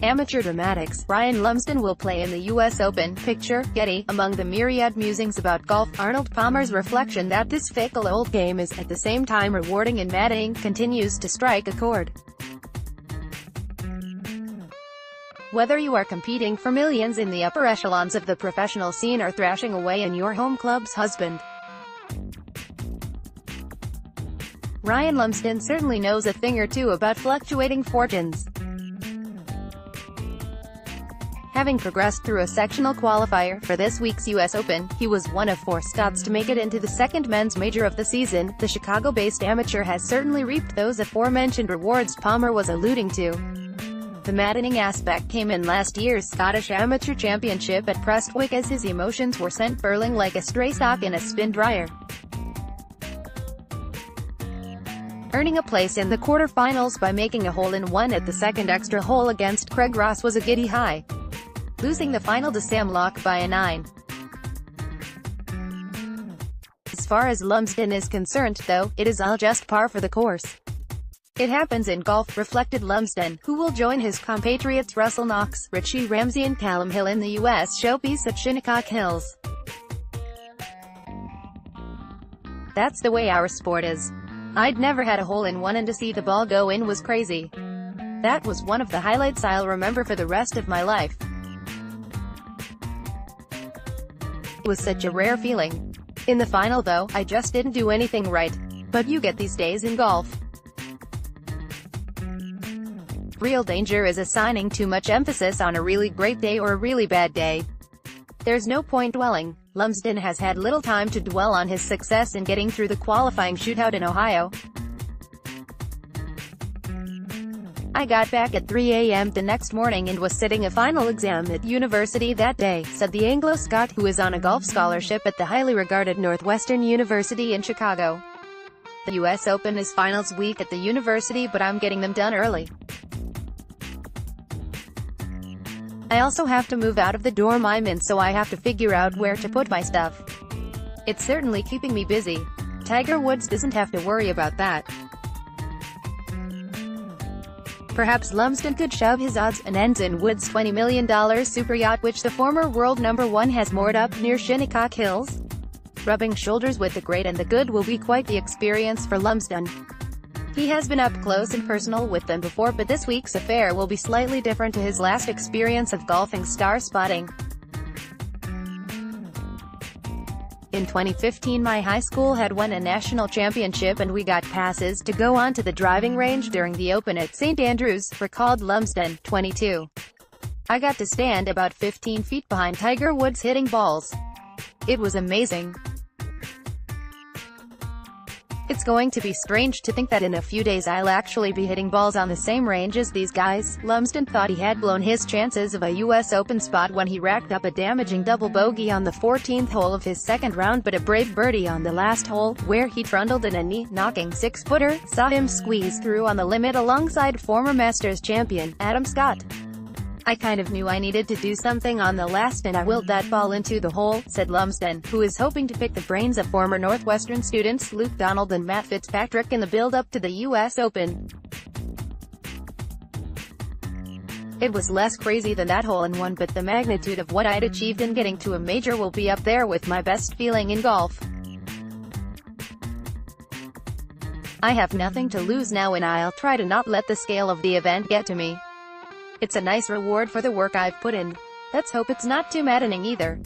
Amateur dramatics, Ryan Lumsden will play in the U.S. Open. Picture, Getty. Among the myriad musings about golf, Arnold Palmer's reflection that this fickle old game is, at the same time rewarding and maddening, continues to strike a chord. Whether you are competing for millions in the upper echelons of the professional scene or thrashing away in your home club's husband, Ryan Lumsden certainly knows a thing or two about fluctuating fortunes. Having progressed through a sectional qualifier for this week's U.S. Open, he was one of 4 Scots to make it into the second men's major of the season. The Chicago-based amateur has certainly reaped those aforementioned rewards Palmer was alluding to. The maddening aspect came in last year's Scottish Amateur Championship at Prestwick as his emotions were sent furling like a stray sock in a spin dryer. Earning a place in the quarter-finals by making a hole-in-one at the second extra hole against Craig Ross was a giddy high. Losing the final to Sam Locke by a 9. As far as Lumsden is concerned, though, it is all just par for the course. It happens in golf, reflected Lumsden, who will join his compatriots Russell Knox, Richie Ramsey and Callum Hill in the U.S. showpiece at Shinnecock Hills. That's the way our sport is. I'd never had a hole-in-one and to see the ball go in was crazy. That was one of the highlights I'll remember for the rest of my life. It was such a rare feeling. In the final though, I just didn't do anything right. But you get these days in golf. Real danger is assigning too much emphasis on a really great day or a really bad day. There's no point dwelling. Lumsden has had little time to dwell on his success in getting through the qualifying shootout in Ohio. I got back at 3 a.m. the next morning and was sitting a final exam at university that day, said the Anglo-Scot, who is on a golf scholarship at the highly regarded Northwestern University in Chicago. The U.S. Open is finals week at the university, but I'm getting them done early. I also have to move out of the dorm I'm in, so I have to figure out where to put my stuff. It's certainly keeping me busy. Tiger Woods doesn't have to worry about that. Perhaps Lumsden could shove his odds and ends in Woods' $20 million super yacht, which the former world number 1 has moored up near Shinnecock Hills. Rubbing shoulders with the great and the good will be quite the experience for Lumsden. He has been up close and personal with them before, but this week's affair will be slightly different to his last experience of golfing star spotting. In 2015 my high school had won a national championship and we got passes to go on to the driving range during the Open at St. Andrews, recalled Lumsden, 22. I got to stand about 15 feet behind Tiger Woods hitting balls. It was amazing. It's going to be strange to think that in a few days I'll actually be hitting balls on the same range as these guys. Lumsden thought he had blown his chances of a U.S. Open spot when he racked up a damaging double bogey on the 14th hole of his second round, but a brave birdie on the last hole, where he trundled in a knee-knocking 6-footer, saw him squeeze through on the limit alongside former Masters champion, Adam Scott. I kind of knew I needed to do something on the last and I willed that ball into the hole, said Lumsden, who is hoping to pick the brains of former Northwestern students Luke Donald and Matt Fitzpatrick in the build-up to the U.S. Open. It was less crazy than that hole-in-one, but the magnitude of what I'd achieved in getting to a major will be up there with my best feeling in golf. I have nothing to lose now and I'll try to not let the scale of the event get to me. It's a nice reward for the work I've put in. Let's hope it's not too maddening either.